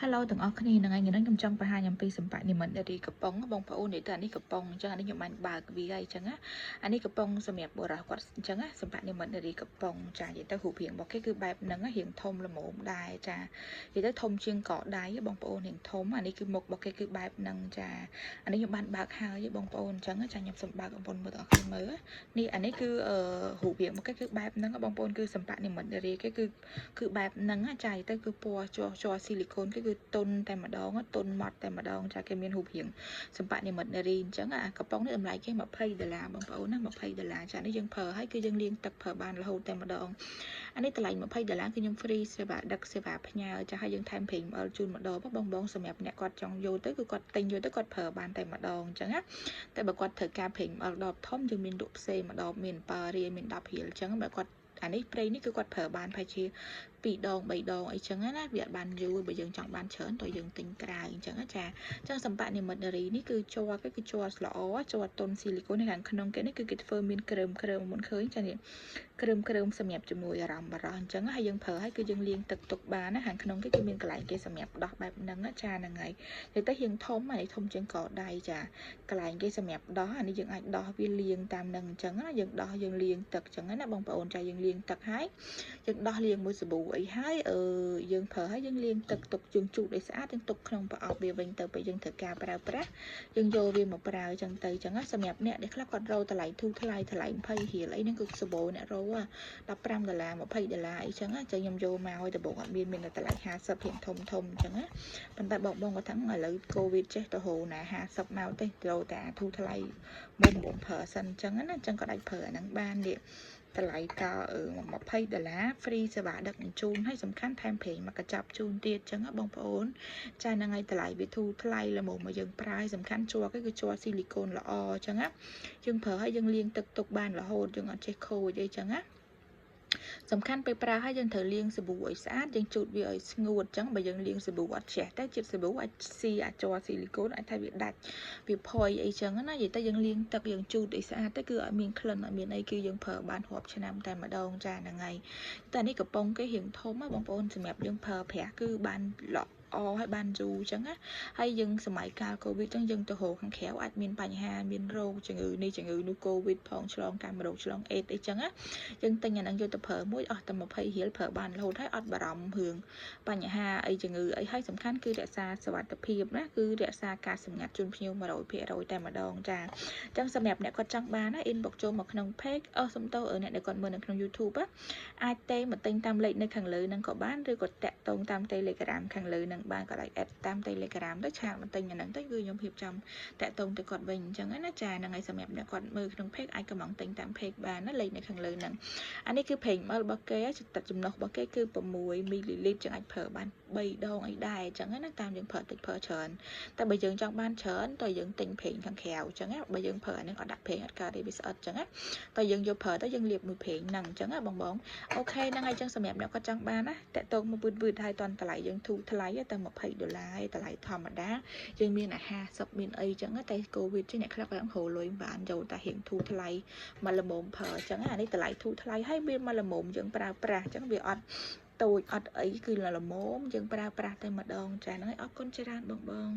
Hello ទាំងអស់គ្នានឹងថ្ងៃនេះខ្ញុំចង់បង្ហាញអំពីសម្បត្តិនិមិត្តនារីកំប៉ុងបងប្អូននិយាយទៅអានេះកំប៉ុងអញ្ចឹងអានេះខ្ញុំបានបើកវាអញ្ចឹងណាអានេះកំប៉ុងសម្រាប់បុរសគាត់អញ្ចឹងណាសម្បត្តិនិមិត្តនារីកំប៉ុងចានិយាយទៅរូបរាងរបស់គេគឺបែបហ្នឹងរៀងធំល្មមដែរចានិយាយទៅធំជាងកដៃបងប្អូនរៀងធំអានេះគឺមុខរបស់គេគឺបែបហ្នឹងចាអានេះខ្ញុំបានបើកហើយបងប្អូនអញ្ចឹងចាខ្ញុំសូមបើកបងប្អូនមើលទាំងអស់គ្នាមើលនេះអានេះគឺរូបរាងរបស់គេគឺបែបហ្នឹងបងប្អូនគឺសម្បត្តិនិមិត្តនារីគេគឺបែបហ្នឹងចានិយាយទៅគឺពណ៌ជ័រស៊ីលីកូនគឺទុនតែម្ដងទុនម៉ត់តែម្ដងចាគេមានរូបរាងសម្បត្តិនិមិត្តនារីអញ្ចឹងអាកំប៉ុងនេះតម្លៃគេ$20បងប្អូនណា$20ចានេះយើងប្រើហើយគឺយើងលាងទឹកប្រើបានរហូតតែម្ដងអានេះតម្លៃ$20គឺខ្ញុំ free សេវាដឹកសេវាផ្ញើចាហើយយើងថែមប្រេងអំអិលជូនម្ដងបងសម្រាប់អ្នកគាត់ចង់យកទៅគឺគាត់ទិញយកទៅគាត់ប្រើបានតែម្ដងអញ្ចឹងណាតែបើគាត់ត្រូវការប្រេងអំអិលដបធំយើងមានលក់ផ្សេងម្ដងមាន7រៀលមាន10រៀលអញ្ចឹងបើគាត់អានេះប្រេងនេះគឺគាត់ប្រើបានប្រហែលជា2ដង3ដងអីចឹងណាវាអត់បានយូរបើយើងចង់បានច្រើនតើយើងទិញក្រៅអញ្ចឹងចាអញ្ចឹងសម្បត្តិនិមិត្តនារីនេះគឺជ័រគេគឺជ័រល្អជ័រតុនស៊ីលីកូននៅខាងក្នុងគេនេះគឺគេធ្វើមានគ្រើមមុនឃើញចានេះគ្រើមសម្រាប់ជំនួយអារម្មណ៍បារោះអញ្ចឹងហើយយើងប្រើហើយគឺយើងលាងទឹកទុកបានណាខាងក្នុងគេគឺមានកន្លែងគេសម្រាប់ដោះបែបហ្នឹងចាហ្នឹងហើយនិយាយទៅរៀងធំអានេះធំជាងកដៃចាកន្លែងគេសម្រាប់ដោះអានេះយើងអាចដោះវាលាងតាមហ្នឹងអញ្ចឹងណាយើងដោះយើងលាងទឹកអញ្ចឹងណាបងប្អូនចាយើងលាងទឹកហើយយើងដោះលាងមួយសាប៊ូអីហើយយើងប្រើហើយយើងលាងទឹកទុកជូតឲ្យស្អាតយើងទុកក្នុងប្រអប់វាវិញទៅពេលយើងត្រូវការប្រើប្រាស់យើងយកវាមកប្រើអញ្ចឹងទៅអញ្ចឹងណាសម្រាប់អ្នកដែលខ្លះគាត់រោតម្លៃធូរថ្លៃ20រៀលអីហ្នឹងគឺសាប៊ូអ្នករោ$15 $20អីចឹងណាចឹងខ្ញុំយកមកឲ្យដំបូងអត់មានតែតម្លៃ50រៀងធំអញ្ចឹងណាប៉ុន្តែបងគាត់ថាឥឡូវកូវីដចេះទៅហូរណា50មកទេទៅតែធូរថ្លៃមុំប្រើសិនអញ្ចឹងណាអញ្ចឹងក៏ដាច់ប្រើអាហ្នឹងបាននេះតម្លៃត$20 free សេវាដឹកជញ្ជូនហើយសំខាន់ថែមប្រេងមកកញ្ចប់ជូនទៀតអញ្ចឹងណាបងប្អូនចាហ្នឹងហើយតម្លៃវាធូរថ្លៃល្មមមកយើងប្រើសំខាន់ជ័រគឺជ័រស៊ីលីកូនល្អអញ្ចឹងណាយើងប្រើហើយយើងលាងទឹកទុកបានរហូតយើងអត់ចេះខូចអីចឹងណាសំខាន់ពេលប្រើហើយយើងត្រូវលាងសាប៊ូឲ្យស្អាតយើងជូតវាឲ្យស្ងួតអញ្ចឹងបើយើងលាងសាប៊ូអត់ជះតែជាតិសាប៊ូអាចស៊ីអាច័រស៊ីលីកូនអាចថាវាដាច់វាផុយអីចឹងណានិយាយទៅយើងលាងទឹកយើងជូតឲ្យស្អាតទៅគឺអត់មានក្លិនអត់មានអីគឺយើងប្រើបានរាប់ឆ្នាំតែម្ដងចាហ្នឹងហើយតែនេះកំប៉ុងគេរៀងធំបងប្អូនសម្រាប់យើងប្រើប្រាស់គឺបានល្អឲ្យបានយូរអញ្ចឹងណាហើយយើងសម័យកាលកូវីដអញ្ចឹងយើងទៅរកខាងក្រៅអាចមានបញ្ហាមានរោគជំងឺនេះជំងឺនោះកូវីដផងឆ្លងតាមរោគឆ្លងអេដអីចឹងណាយើងទិញអាហ្នឹងយកទៅប្រើមួយអស់តែ20រៀលប្រើបានរហូតហើយអត់បារម្ភរឿងបញ្ហាអីជំងឺអីហើយសំខាន់គឺរក្សាសុវត្ថិភាពណាគឺរក្សាការសម្ងាត់ជូនភ្ញៀវ100%តែម្ដងចាអញ្ចឹងសម្រាប់អ្នកគាត់ចង់បានណា inbox ចូលមកក្នុង page សុំទោសអ្នកដែលគាត់មើលនៅក្នុង YouTube អាចទេមកទិញតាមលេខនៅខាងលើហ្នឹងក៏បានឬក៏តាក់ទងតាម Telegram ខាងលើហ្នឹងបានក៏អាច add តាម Telegram ទៅឆាតមកទិញអាហ្នឹងទៅគឺខ្ញុំរៀបចំតាក់ទងទៅគាត់វិញអញ្ចឹងណាចាហ្នឹងហើយសម្រាប់អ្នកគាត់មើលក្នុង page អាចកំងទិញតាម page បានណាលេខនៅខាងលើហ្នឹងអានេះគឺប្រេងអំបិលរបស់គេទឹកចំណុះរបស់គេគឺ6មីលីលីត្រចឹងអាចប្រើបាន3ដងអីដែរអញ្ចឹងណាតាមយើងប្រើតិចប្រើច្រើនតែបើយើងចង់បានច្រើនតើយើងទិញប្រេងខាងក្រៅអញ្ចឹងណាបើយើងប្រើអានេះអត់ដាក់ប្រេងអត់កើតទេវាស្អិតអញ្ចឹងណាតើយើងយកប្រើទៅយើងលាបមួយប្រេងហ្នឹងអញ្ចឹងណាបងអូខេហ្នឹងហើយអញ្ចឹងសម្រាប់អ្នកគាត់ចង់បានណាតាក់ទងមកវឺតហើយតន់តម្លៃយើងធូរថ្លៃតែ$20តម្លៃធម្មតាយើងមានអា50មានអីអញ្ចឹងតែកូវីដចេះអ្នកខ្លះគាត់ហៅលុយបានយកតែរៀងធូរថ្លៃមកល្មមប្រើអញ្ចឹងអានេះតម្លៃធូរថ្លៃហើយវាមកល្មមយើងប្រើប្រាស់អញ្ចឹងវាអត់តូចអត់អីគឺល្មមយើងប្រើប្រាស់តែម្ដងចាហ្នឹងហើយអរគុណច្រើនបង